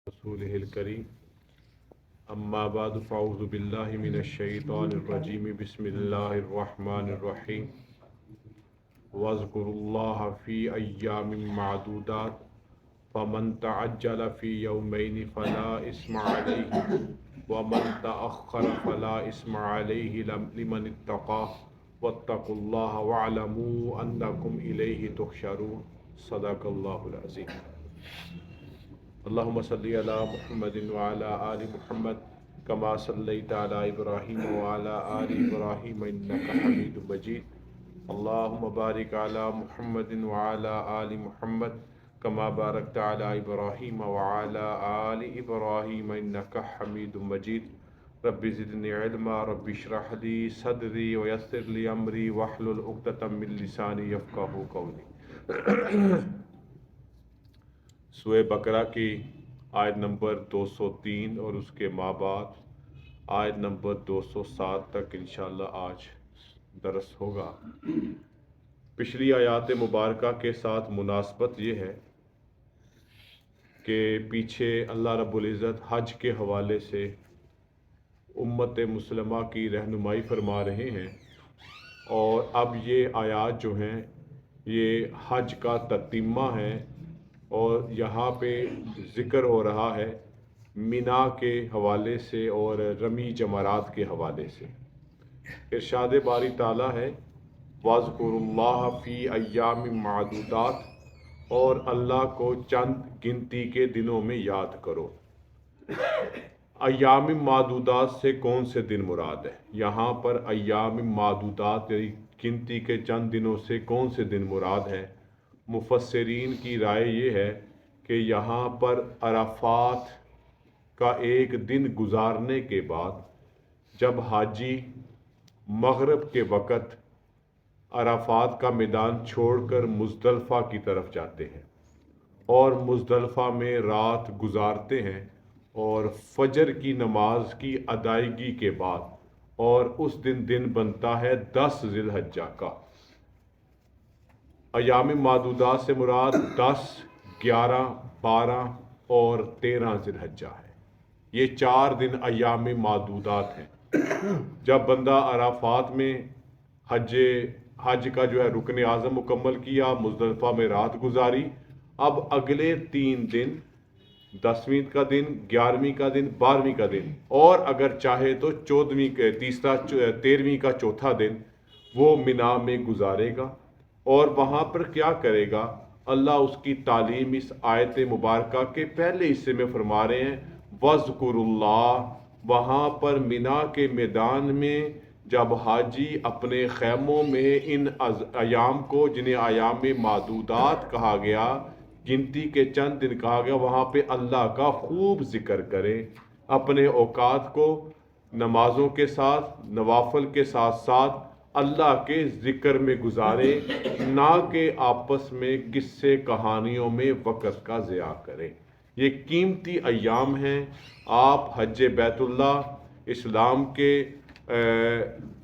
رسوله الكريم اما بعد فاعوذ بالله من الشیطان الرجیم بسم اللہ الرحمن الرحیم واذکروا اللہ فی ایام معدودات فمن تعجل فی یومین فلا اثم علیہ ومن تأخر فلا اثم علیہ لمن اتقى واتقوا اللہ واعلموا انکم الیہ تحشرون صدق اللہ العظیم۔ اللہم صلی علی محمد وعلی آل محمد کما صلیت علی ابراہیم وعلی آل ابراہیم انک حمید مجید۔ اللہم بارک علی محمد وعلی آل محمد کما بارکت علی ابراہیم وعلی آل ابراہیم انک حمید مجید۔ رب زدنی علما رب اشرح لی صدری ویسر لی امری واحلل عقدۃ من لسانی یفقہوا قولی۔ سورہ بقرہ کی آیت نمبر 203 اور اس کے ماں بعد آیت نمبر 207 تک انشاءاللہ آج درس ہوگا۔ پچھلی آیات مبارکہ کے ساتھ مناسبت یہ ہے کہ پیچھے اللہ رب العزت حج کے حوالے سے امت مسلمہ کی رہنمائی فرما رہے ہیں، اور اب یہ آیات جو ہیں یہ حج کا تتمہ ہے، اور یہاں پہ ذکر ہو رہا ہے مینا کے حوالے سے اور رمی جمرات کے حوالے سے۔ ارشاد باری تعالیٰ ہے وَاذْكُرُوا اللَّهَ فِي أَيَّامٍ مَّعْدُودَاتٍ، اور اللہ کو چند گنتی کے دنوں میں یاد کرو۔ ایام معدودات سے کون سے دن مراد ہے؟ یہاں پر ایام معدودات یعنی گنتی کے چند دنوں سے کون سے دن مراد ہے؟ مفسرین کی رائے یہ ہے کہ یہاں پر عرفات کا ایک دن گزارنے کے بعد جب حاجی مغرب کے وقت عرفات کا میدان چھوڑ کر مزدلفہ کی طرف جاتے ہیں اور مزدلفہ میں رات گزارتے ہیں، اور فجر کی نماز کی ادائیگی کے بعد، اور اس دن بنتا ہے 10 ذی الحجہ کا۔ ایام معدودات سے مراد 10، 11، 12 اور 13 ذی الحجہ ہے۔ یہ 4 دن ایام معدودات ہیں۔ جب بندہ عرفات میں حج کا جو ہے رکن اعظم مکمل کیا، مزدلفہ میں رات گزاری، اب اگلے 3 دن 10ویں کا دن، 11ویں کا دن، 12ویں کا دن، اور اگر چاہے تو 13ویں کا چوتھا دن وہ مینا میں گزارے گا۔ اور وہاں پر کیا کرے گا؟ اللہ اس کی تعلیم اس آیت مبارکہ کے پہلے حصے میں فرما رہے ہیں وَاذْكُرُوا اللَّهَ۔ وہاں پر مینا کے میدان میں جب حاجی اپنے خیموں میں ان ایام کو، جنہیں ایام معدودات کہا گیا، گنتی کے چند دن کہا گیا، وہاں پہ اللہ کا خوب ذکر کریں، اپنے اوقات کو نمازوں کے ساتھ، نوافل کے ساتھ ساتھ اللہ کے ذکر میں گزارے، نہ کہ آپس میں قصے کہانیوں میں وقت کا ضیاع کریں۔ یہ قیمتی ایام ہیں۔ آپ حج بیت اللہ اسلام کے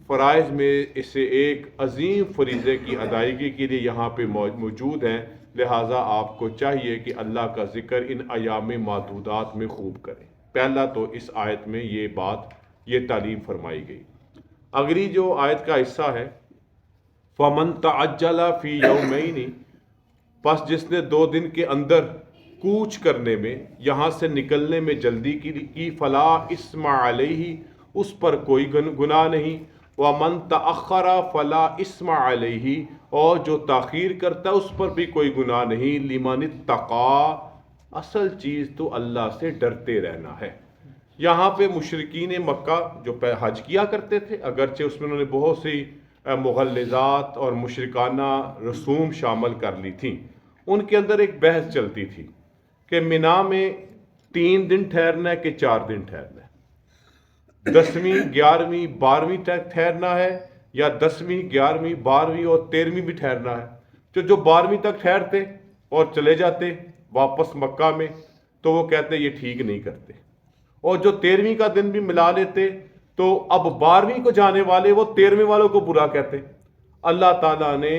فرائض میں اسے ایک عظیم فریضے کی ادائیگی کے لیے یہاں پہ موجود ہیں، لہٰذا آپ کو چاہیے کہ اللہ کا ذکر ان ایام معدودات میں خوب کریں۔ پہلا تو اس آیت میں یہ بات، یہ تعلیم فرمائی گئی۔ اگلی جو آیت کا حصہ ہے فَمَن تَعَجَّلَ فِي يَوْمَيْنِ، پس جس نے 2 دن کے اندر کوچ کرنے میں، یہاں سے نکلنے میں جلدی کی، فلا اسم علیہ، اس پر کوئی گناہ نہیں، وَمَن تَأَخَّرَ فلا اسم علیہ، اور جو تاخیر کرتا ہے اس پر بھی کوئی گناہ نہیں، لمن اتقى، اصل چیز تو اللہ سے ڈرتے رہنا ہے۔ یہاں پہ مشرکین مکہ جو حج کیا کرتے تھے، اگرچہ اس میں انہوں نے بہت سی مغلظات اور مشرکانہ رسوم شامل کر لی تھیں، ان کے اندر ایک بحث چلتی تھی کہ مینا میں 3 دن ٹھہرنا ہے کہ 4 دن ٹھہرنا ہے، 10ویں، 11ویں، 12ویں تک ٹھہرنا ہے، یا 10ویں، 11ویں، 12ویں اور 13ویں بھی ٹھہرنا ہے۔ جو 12ویں تک ٹھہرتے اور چلے جاتے واپس مکہ میں، تو وہ کہتے یہ ٹھیک نہیں کرتے، اور جو 13ویں کا دن بھی ملا لیتے تو اب 12ویں کو جانے والے وہ 13ویں والوں کو برا کہتے۔ اللہ تعالیٰ نے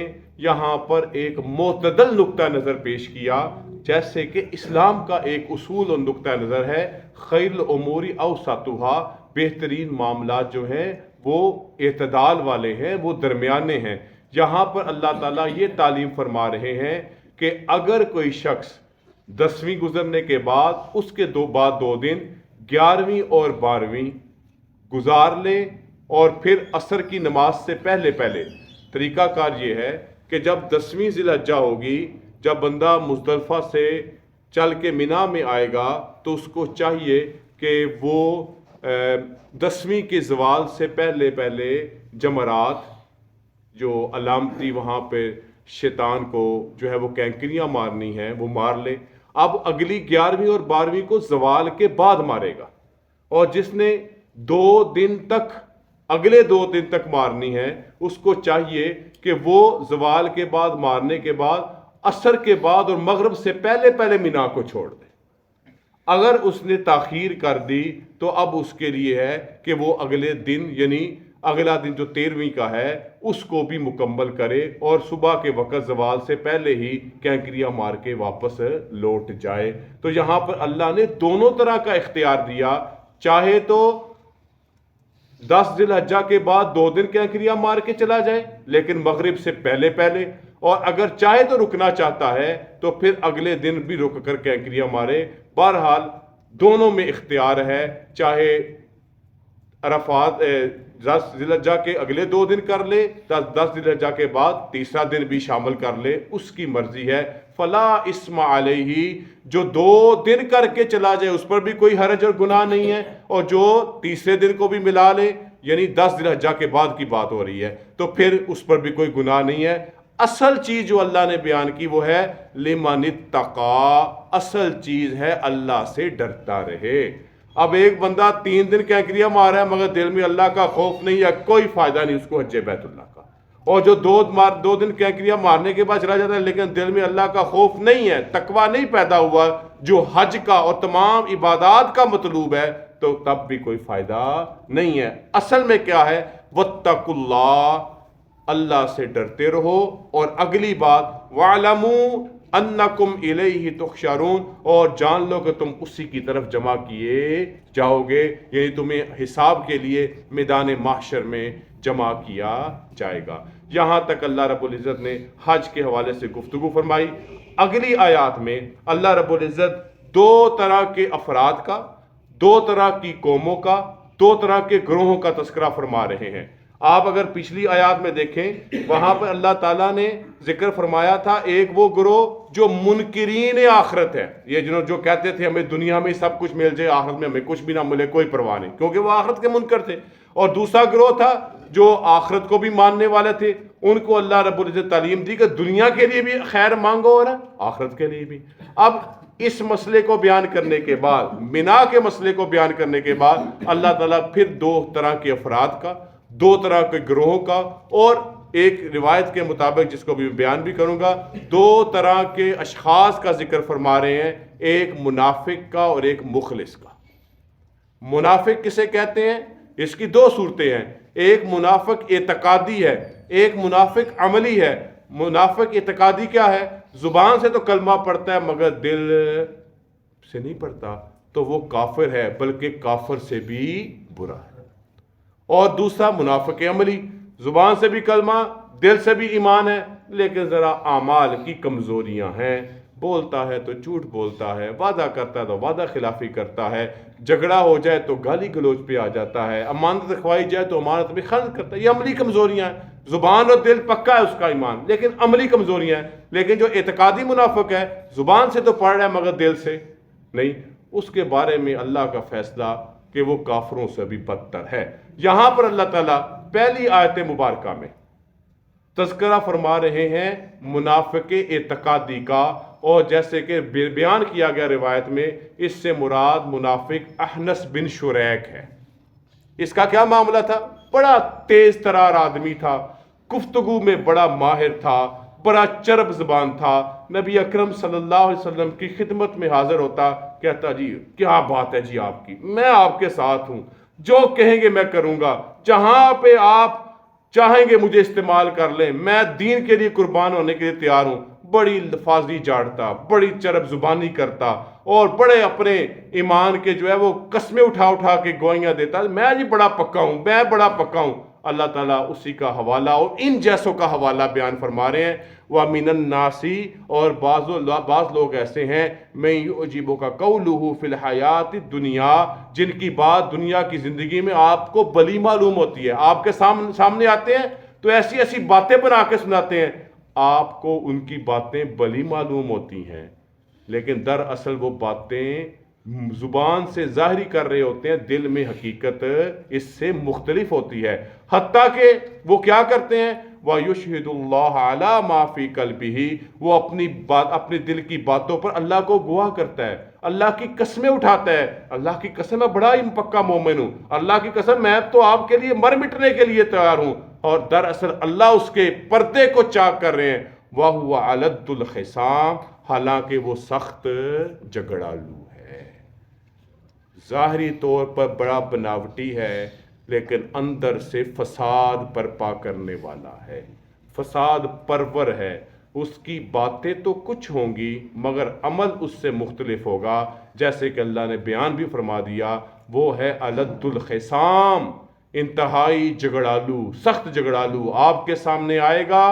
یہاں پر ایک معتدل نقطہ نظر پیش کیا، جیسے کہ اسلام کا ایک اصول اور نقطہ نظر ہے خیر الامور اوسطها، بہترین معاملات جو ہیں وہ اعتدال والے ہیں، وہ درمیانے ہیں۔ یہاں پر اللہ تعالیٰ یہ تعلیم فرما رہے ہیں کہ اگر کوئی شخص 10ویں گزرنے کے بعد اس کے بعد 2 دن 11ویں اور 12ویں گزار لے، اور پھر عصر کی نماز سے پہلے طریقہ کار یہ ہے کہ جب 10ویں ذی الحجہ ہوگی، جب بندہ مزدلفہ سے چل کے مینا میں آئے گا تو اس کو چاہیے کہ وہ 10ویں کے زوال سے پہلے جمرات جو علامتی وہاں پہ شیطان کو جو ہے وہ کینکریاں مارنی ہیں وہ مار لے۔ اب اگلی 11ویں اور 12ویں کو زوال کے بعد مارے گا، اور جس نے 2 دن تک اگلے 2 دن تک مارنی ہے اس کو چاہیے کہ وہ زوال کے بعد مارنے کے بعد عصر کے بعد اور مغرب سے پہلے مینا کو چھوڑ دے۔ اگر اس نے تاخیر کر دی تو اب اس کے لیے ہے کہ وہ اگلے دن یعنی اگلا دن جو 13ویں کا ہے اس کو بھی مکمل کرے، اور صبح کے وقت زوال سے پہلے ہی کینکریاں مار کے واپس لوٹ جائے۔ تو یہاں پر اللہ نے دونوں طرح کا اختیار دیا، چاہے تو 10 ذی الحجہ کے بعد 2 دن کینکریاں مار کے چلا جائے لیکن مغرب سے پہلے، اور اگر چاہے تو رکنا چاہتا ہے تو پھر اگلے دن بھی رک کر کینکریاں مارے۔ بہرحال دونوں میں اختیار ہے، چاہے عرفات 10 ذی الحجہ کے اگلے 2 دن کر لے، 10 ذی الحجہ کے بعد تیسرا دن بھی شامل کر لے، اس کی مرضی ہے۔ فلا اسم علیہ، جو 2 دن کر کے چلا جائے اس پر بھی کوئی حرج اور گناہ نہیں ہے، اور جو تیسرے دن کو بھی ملا لے یعنی 10 ذی الحجہ کے بعد کی بات ہو رہی ہے تو پھر اس پر بھی کوئی گناہ نہیں ہے۔ اصل چیز جو اللہ نے بیان کی وہ ہے لمن اتقی، اصل چیز ہے اللہ سے ڈرتا رہے۔ اب ایک بندہ 3 دن کینکریاں مار رہا ہے مگر دل میں اللہ کا خوف نہیں ہے، کوئی فائدہ نہیں اس کو حج بیت اللہ کا۔ اور جو 2 دن کینکریاں مارنے کے بعد چلا جاتا ہے لیکن دل میں اللہ کا خوف نہیں ہے، تقویٰ نہیں پیدا ہوا جو حج کا اور تمام عبادات کا مطلوب ہے، تو تب بھی کوئی فائدہ نہیں ہے۔ اصل میں کیا ہے؟ واتقوا اللہ، اللہ سے ڈرتے رہو، اور اگلی بات وَاعْلَمُوا انکم الیہ تحشرون، اور جان لو کہ تم اسی کی طرف جمع کیے جاؤ گے، یعنی تمہیں حساب کے لیے میدان محشر میں جمع کیا جائے گا۔ یہاں تک اللہ رب العزت نے حج کے حوالے سے گفتگو فرمائی۔ اگلی آیات میں اللہ رب العزت 2 طرح کے افراد کا، 2 طرح کی قوموں کا، 2 طرح کے گروہوں کا تذکرہ فرما رہے ہیں۔ آپ اگر پچھلی آیات میں دیکھیں وہاں پر اللہ تعالیٰ نے ذکر فرمایا تھا ایک وہ گروہ جو منکرین آخرت ہے، یہ جو کہتے تھے ہمیں دنیا میں سب کچھ مل جائے آخرت میں ہمیں کچھ بھی نہ ملے کوئی پرواہ نہیں، کیونکہ وہ آخرت کے منکر تھے۔ اور دوسرا گروہ تھا جو آخرت کو بھی ماننے والے تھے، ان کو اللہ رب العزت تعلیم دی کہ دنیا کے لیے بھی خیر مانگو اور آخرت کے لیے بھی۔ اب اس مسئلے کو بیان کرنے کے بعد، مینا کے مسئلے کو بیان کرنے کے بعد اللہ تعالیٰ پھر 2 طرح کے افراد کا، 2 طرح کے گروہوں کا، اور ایک روایت کے مطابق جس کو بھی بیان بھی کروں گا 2 طرح کے اشخاص کا ذکر فرما رہے ہیں، ایک منافق کا اور ایک مخلص کا۔ منافق کسے کہتے ہیں؟ اس کی 2 صورتیں ہیں، ایک منافق اعتقادی ہے، ایک منافق عملی ہے۔ منافق اعتقادی کیا ہے؟ زبان سے تو کلمہ پڑھتا ہے مگر دل سے نہیں پڑھتا، تو وہ کافر ہے، بلکہ کافر سے بھی برا ہے۔ اور دوسرا منافق عملی، زبان سے بھی کلمہ، دل سے بھی ایمان ہے لیکن ذرا اعمال کی کمزوریاں ہیں، بولتا ہے تو جھوٹ بولتا ہے، وعدہ کرتا ہے تو وعدہ خلافی کرتا ہے، جھگڑا ہو جائے تو گالی گلوچ پہ آ جاتا ہے، امانت رکھوائی جائے تو امانت میں خیانت کرتا ہے۔ یہ عملی کمزوریاں ہیں۔ زبان اور دل پکا ہے اس کا ایمان لیکن عملی کمزوریاں ہیں۔ لیکن جو اعتقادی منافق ہے زبان سے تو پڑھ رہا ہے مگر دل سے نہیں، اس کے بارے میں اللہ کا فیصلہ کہ وہ کافروں سے بھی بدتر ہے۔ یہاں پر اللہ تعالیٰ پہلی آیت مبارکہ میں تذکرہ فرما رہے ہیں منافق اعتقادی کا، اور جیسے کہ بیان کیا گیا روایت میں اس سے مراد منافق احنس بن شریک ہے۔ اس کا کیا معاملہ تھا؟ بڑا تیز ترار آدمی تھا، گفتگو میں بڑا ماہر تھا، بڑا چرب زبان تھا۔ نبی اکرم صلی اللہ علیہ وسلم کی خدمت میں حاضر ہوتا، کہتا جی کیا بات ہے جی آپ کی، میں آپ کے ساتھ ہوں، جو کہیں گے میں کروں گا، جہاں پہ آپ چاہیں گے مجھے استعمال کر لیں، میں دین کے لیے قربان ہونے کے لیے تیار ہوں، بڑی لفاظی جاڑتا، بڑی چرب زبانی کرتا اور بڑے اپنے ایمان کے جو ہے وہ قسمیں اٹھا اٹھا کے گوائیاں دیتا، میں جی بڑا پکا ہوں، میں بڑا پکا ہوں۔ اللہ تعالیٰ اسی کا حوالہ اور ان جیسوں کا حوالہ بیان فرما رہے ہیں، وَمِنَ النَّاسِ، اور بعض لوگ ایسے ہیں، میں یعجبک قولہ فی الحیات الدنیا، جن کی بات دنیا کی زندگی میں آپ کو بلی معلوم ہوتی ہے، آپ کے سامنے آتے ہیں تو ایسی ایسی باتیں بنا کے سناتے ہیں، آپ کو ان کی باتیں بلی معلوم ہوتی ہیں، لیکن دراصل وہ باتیں زبان سے ظاہری کر رہے ہوتے ہیں، دل میں حقیقت اس سے مختلف ہوتی ہے۔ حتیٰ کہ وہ کیا کرتے ہیں، وَيُشْهِدُ اللَّهَ عَلَى مَا فِي قَلْبِهِ، وہ اپنی دل کی باتوں پر اللہ کو گواہ کرتا ہے، اللہ کی قسمیں اٹھاتا ہے، اللہ کی قسم میں بڑا ہی پکا مومن ہوں، اللہ کی قسم میں تو آپ کے لیے مر مٹنے کے لیے تیار ہوں، اور دراصل اللہ اس کے پردے کو چاک کر رہے ہیں، وَهُوَ أَلَدُّ الْخِصَامِ، حالانکہ وہ سخت جھگڑالو ہے، ظاہری طور پر بڑا بناوٹی ہے لیکن اندر سے فساد برپا کرنے والا ہے، فساد پرور ہے، اس کی باتیں تو کچھ ہوں گی مگر عمل اس سے مختلف ہوگا، جیسے کہ اللہ نے بیان بھی فرما دیا، وہ ہے الد الخصام، انتہائی جھگڑالو، سخت جھگڑالو، آپ کے سامنے آئے گا،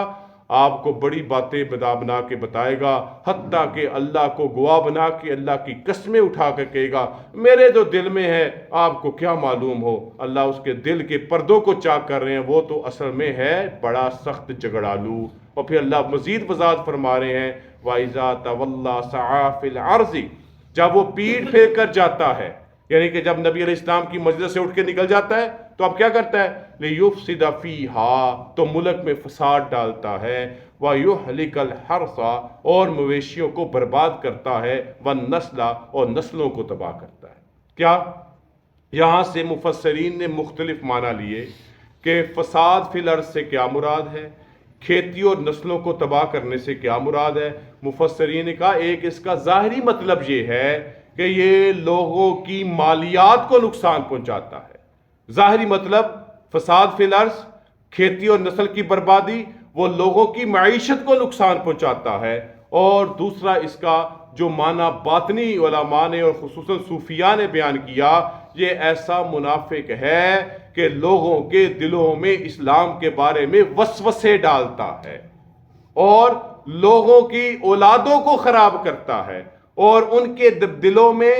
آپ کو بڑی باتیں بنا کے بتائے گا، حتیٰ کہ اللہ کو گواہ بنا کے اللہ کی قسمیں اٹھا کے کہے گا، میرے جو دل میں ہے آپ کو کیا معلوم ہو، اللہ اس کے دل کے پردوں کو چاک کر رہے ہیں، وہ تو اصل میں ہے بڑا سخت جھگڑالو۔ اور پھر اللہ مزید وضاحت فرما رہے ہیں، وَإِذَا تَوَلَّى سَعَىٰ فِي الْأَرْضِ، جب وہ پیٹھ پھیر کر جاتا ہے، یعنی کہ جب نبی علیہ السلام کی مجلس سے اٹھ کے نکل جاتا ہے تو اب کیا کرتا ہے، لِيُفْسِدَ فِيهَا، تو ملک میں فساد ڈالتا ہے، وَيُحْلِكَ الْحَرْثَ، اور مویشیوں کو برباد کرتا ہے، وَالنَّسْلَ، اور نسلوں کو تباہ کرتا ہے۔ کیا یہاں سے مفسرین نے مختلف معنی لیے کہ فساد فی الارض سے کیا مراد ہے، کھیتی اور نسلوں کو تباہ کرنے سے کیا مراد ہے۔ مفسرین نے کہا ایک اس کا ظاہری مطلب یہ ہے کہ یہ لوگوں کی مالیات کو نقصان پہنچاتا ہے، ظاہری مطلب فساد فی الارض، کھیتی اور نسل کی بربادی، وہ لوگوں کی معیشت کو نقصان پہنچاتا ہے، اور دوسرا اس کا جو معنی باطنی علماء نے اور خصوصاً صوفیاء نے بیان کیا، یہ ایسا منافق ہے کہ لوگوں کے دلوں میں اسلام کے بارے میں وسوسے ڈالتا ہے اور لوگوں کی اولادوں کو خراب کرتا ہے، اور ان کے دلوں میں،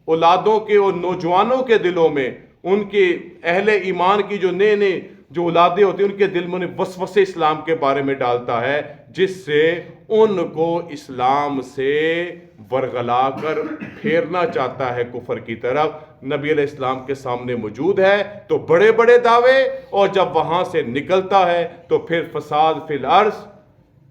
اولادوں کے اور نوجوانوں کے دلوں میں، ان کے اہل ایمان کی جو نئے جو اولادیں ہوتی ہیں ان کے دل میں وسوسے اسلام کے بارے میں ڈالتا ہے، جس سے ان کو اسلام سے ورغلا کر پھیرنا چاہتا ہے کفر کی طرف۔ نبی علیہ السلام کے سامنے موجود ہے تو بڑے بڑے دعوے، اور جب وہاں سے نکلتا ہے تو پھر فساد فی الارض،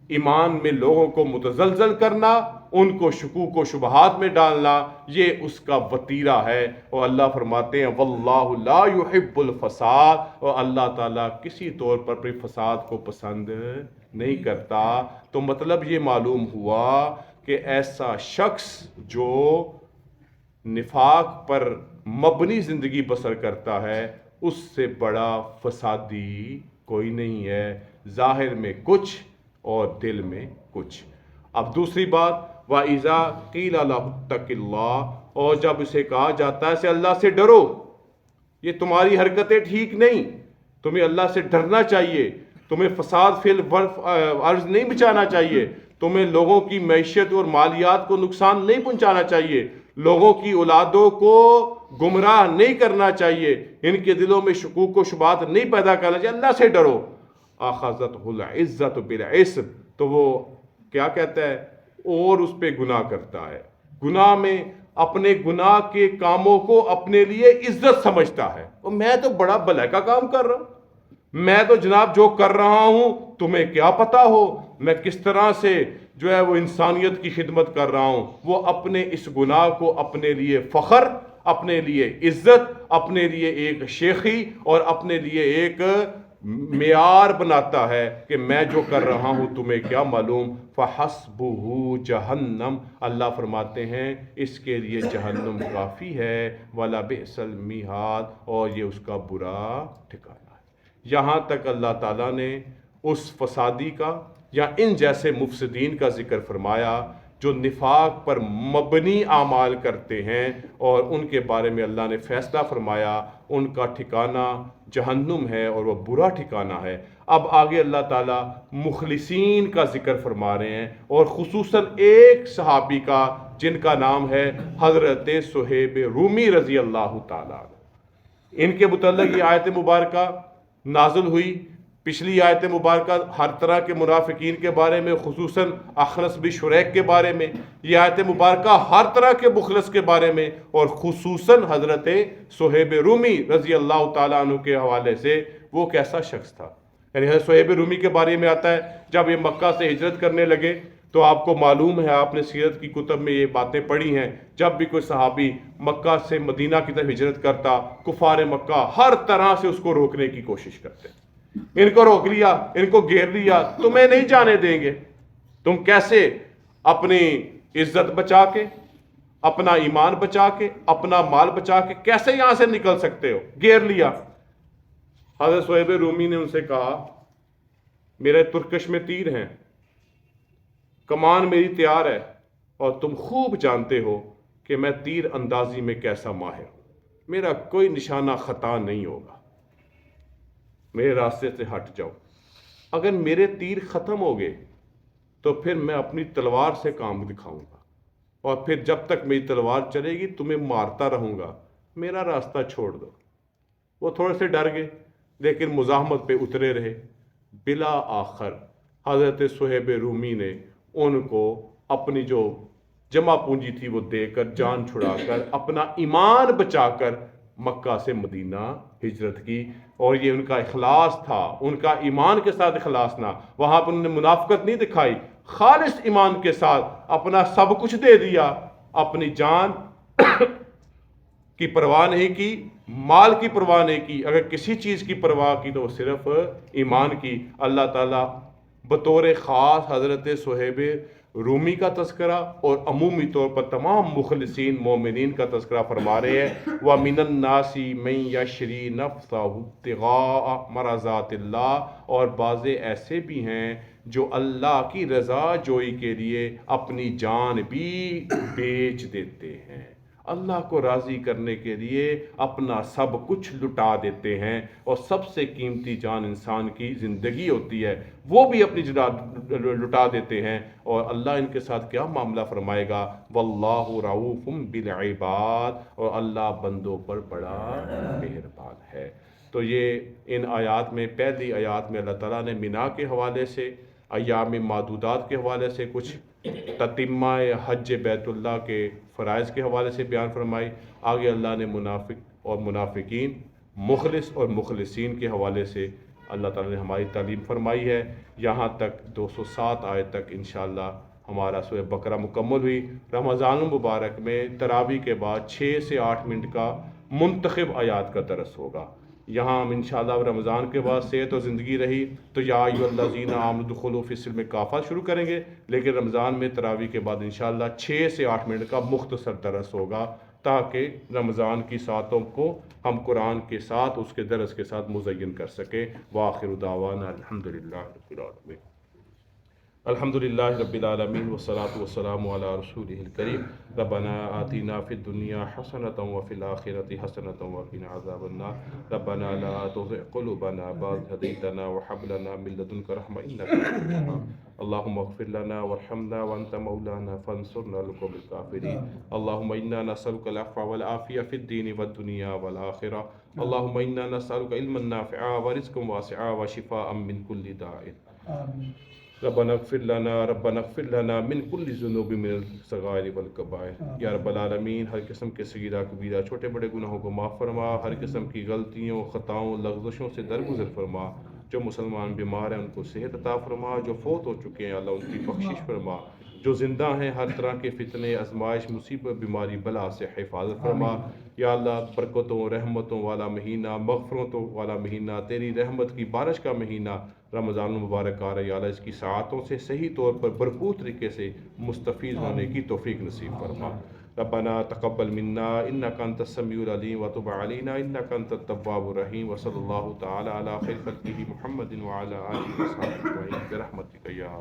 ایمان میں لوگوں کو متزلزل کرنا، ان کو شکوک و شبہات میں ڈالنا، یہ اس کا وتیرہ ہے۔ اور اللہ فرماتے ہیں واللہ لا يحب الفساد، اور اللہ تعالیٰ کسی طور پر بھی فساد کو پسند نہیں کرتا۔ تو مطلب یہ معلوم ہوا کہ ایسا شخص جو نفاق پر مبنی زندگی بسر کرتا ہے، اس سے بڑا فسادی کوئی نہیں ہے، ظاہر میں کچھ اور دل میں کچھ۔ اب دوسری بات، وَإِذَا قِيلَ لَهُ اتَّقِ اللَّهَ، اور جب اسے کہا جاتا ہے کہ اللہ سے ڈرو، یہ تمہاری حرکتیں ٹھیک نہیں، تمہیں اللہ سے ڈرنا چاہیے، تمہیں فساد فی الارض نہیں بچانا چاہیے، تمہیں لوگوں کی معیشت اور مالیات کو نقصان نہیں پہنچانا چاہیے، لوگوں کی اولادوں کو گمراہ نہیں کرنا چاہیے، ان کے دلوں میں شکوک و شبہات نہیں پیدا کرنا چاہیے، اللہ سے ڈرو۔ اخذتہ العزت بالاسم، تو وہ کیا کہتا ہے، اور اس پہ گناہ کرتا ہے، گناہ میں اپنے گناہ کے کاموں کو اپنے لیے عزت سمجھتا ہے، اور میں تو بڑا بھلائی کا کام کر رہا ہوں، میں تو جناب جو کر رہا ہوں تمہیں کیا پتا ہو، میں کس طرح سے جو ہے وہ انسانیت کی خدمت کر رہا ہوں۔ وہ اپنے اس گناہ کو اپنے لیے فخر، اپنے لیے عزت، اپنے لیے ایک شیخی اور اپنے لیے ایک معیار بناتا ہے کہ میں جو کر رہا ہوں تمہیں کیا معلوم۔ فَحَسْبُهُ جَهَنَّمْ، اللہ فرماتے ہیں اس کے لیے جہنم کافی ہے، وَلَبِئْسَ الْمِہَادُ، اور یہ اس کا برا ٹھکانہ ہے۔ یہاں تک اللہ تعالیٰ نے اس فسادی کا یا ان جیسے مفسدین کا ذکر فرمایا جو نفاق پر مبنی اعمال کرتے ہیں، اور ان کے بارے میں اللہ نے فیصلہ فرمایا ان کا ٹھکانہ جہنم ہے اور وہ برا ٹھکانہ ہے۔ اب آگے اللہ تعالیٰ مخلصین کا ذکر فرما رہے ہیں، اور خصوصاً ایک صحابی کا جن کا نام ہے حضرت صہیب رومی رضی اللہ تعالیٰ عنہ۔ ان کے متعلق یہ آیت مبارکہ نازل ہوئی۔ پچھلی آیت مبارکہ ہر طرح کے منافقین کے بارے میں، خصوصاً اخنس بن شریک کے بارے میں، یہ آیت مبارکہ ہر طرح کے مخلص کے بارے میں، اور خصوصاً حضرت صہیب رومی رضی اللہ تعالیٰ عنہ کے حوالے سے وہ کیسا شخص تھا۔ یعنی حضرت صہیب رومی کے بارے میں آتا ہے جب یہ مکہ سے ہجرت کرنے لگے تو آپ کو معلوم ہے، آپ نے سیرت کی کتب میں یہ باتیں پڑھی ہیں، جب بھی کوئی صحابی مکہ سے مدینہ کی طرف ہجرت کرتا، کفار مکہ ہر طرح سے اس کو روکنے کی کوشش کرتے۔ ان کو روک لیا، ان کو گھیر لیا، تمہیں نہیں جانے دیں گے، تم کیسے اپنی عزت بچا کے، اپنا ایمان بچا کے، اپنا مال بچا کے کیسے یہاں سے نکل سکتے ہو؟ گھیر لیا۔ حضرت صہیب رومی نے ان سے کہا میرے ترکش میں تیر ہیں، کمان میری تیار ہے، اور تم خوب جانتے ہو کہ میں تیر اندازی میں کیسا ماہر ہوں، میرا کوئی نشانہ خطا نہیں ہوگا، میرے راستے سے ہٹ جاؤ۔ اگر میرے تیر ختم ہو گئے تو پھر میں اپنی تلوار سے کام دکھاؤں گا، اور پھر جب تک میری تلوار چلے گی تمہیں مارتا رہوں گا، میرا راستہ چھوڑ دو۔ وہ تھوڑے سے ڈر گئے لیکن مزاحمت پہ اترے رہے۔ بلا آخر حضرت صہیب رومی نے ان کو اپنی جو جمع پونجی تھی وہ دے کر، جان چھڑا کر، اپنا ایمان بچا کر مکہ سے مدینہ ہجرت کی۔ اور یہ ان کا اخلاص تھا، ان کا ایمان کے ساتھ اخلاص نہ، وہاں پر انہوں نے منافقت نہیں دکھائی، خالص ایمان کے ساتھ اپنا سب کچھ دے دیا، اپنی جان کی پرواہ نہیں کی، مال کی پرواہ نہیں کی، اگر کسی چیز کی پرواہ کی تو صرف ایمان کی۔ اللہ تعالیٰ بطور خاص حضرت صہیب رومی کا تذکرہ اور عمومی طور پر تمام مخلصین مومنین کا تذکرہ فرما رہے ہیں۔ وَمِنَ النَّاسِ مَن يَشْرِي نَفْسَهُ ابْتِغَاءَ مَرْضَاتِ اللَّهِ، اور بعضے ایسے بھی ہیں جو اللہ کی رضا جوئی کے لیے اپنی جان بھی بیچ دیتے ہیں، اللہ کو راضی کرنے کے لیے اپنا سب کچھ لٹا دیتے ہیں، اور سب سے قیمتی جان انسان کی زندگی ہوتی ہے، وہ بھی اپنی لٹا دیتے ہیں۔ اور اللہ ان کے ساتھ کیا معاملہ فرمائے گا؟ واللہ رؤوف بالعباد، اور اللہ بندوں پر بڑا مہربان ہے۔ تو یہ ان آیات میں، پہلی آیات میں اللہ تعالیٰ نے مینا کے حوالے سے، ایام معدودات کے حوالے سے، کچھ تتمہ حج بیت اللہ کے فرائض کے حوالے سے بیان فرمائی۔ آگے اللہ نے منافق اور منافقین، مخلص اور مخلصین کے حوالے سے اللہ تعالیٰ نے ہماری تعلیم فرمائی ہے۔ یہاں تک 207 آیت تک انشاءاللہ ہمارا سورہ بقرہ مکمل ہوئی۔ رمضان المبارک میں تراویح کے بعد 6 سے 8 منٹ کا منتخب آیات کا درس ہوگا۔ یہاں ہم انشاءاللہ رمضان کے بعد صحت اور زندگی رہی تو یا ایھا الذین آمنوا ادخلوا فی السلم کافہ شروع کریں گے، لیکن رمضان میں تراویح کے بعد انشاءاللہ 6 سے 8 منٹ کا مختصر درس ہوگا، تاکہ رمضان کی ساتوں کو ہم قرآن کے ساتھ، اس کے درس کے ساتھ مزین کر سکیں۔ وآخر دعوانا الحمدللہ رب العالمین۔ الحمدللہ رب العالمین والصلاة والسلام علی رسولہ الکریم۔ ربنا آتنا فی الدنیا حسنۃ وفی الآخرۃ حسنۃ وقنا عذاب النار۔ ربنا لا تزغ قلوبنا بعد إذ هديتنا وهب لنا من لدنك رحمة إنك أنت الوهاب۔ اللهم اغفر لنا وارحمنا وأنت مولانا فانصرنا على القوم الكافرين۔ اللهم إنا نسألك العفو والعافية في الدين والدنيا والآخرة۔ اللهم إنا نسألك علما نافعا ورزقا واسعا وشفاء من كل داء۔ ربنا اغفر لنا من كل ذنوب من الصغائر والکبائر۔ یا رب العالمین، ہر قسم کے صغیرہ کبیرہ چھوٹے بڑے گناہوں کو معاف فرما، ہر قسم کی غلطیوں، خطاؤں، لغزشوں سے درگزر فرما۔ جو مسلمان بیمار ہیں ان کو صحت عطا فرما، جو فوت ہو چکے ہیں اللہ ان کی بخشش فرما، جو زندہ ہیں ہر طرح کے فتنے آزمائش مصیبت بیماری بلا سے حفاظت فرما یا اللہ برکتوں رحمتوں والا مہینہ مغفرتوں والا مہینہ تیری رحمت کی بارش کا مہینہ رمضان المبارک آ رہا ہے یا اللہ اس کی ساعتوں سے صحیح طور پر بھرپور طریقے سے مستفیض ہونے کی توفیق نصیب فرما ربنا تقبل منا انك انت السميع العليم وتب علينا انك انت التواب الرحيم وصلى الله تعالى على خير خلقه محمد وعلى اله وصحبه اجمعين برحمتك يا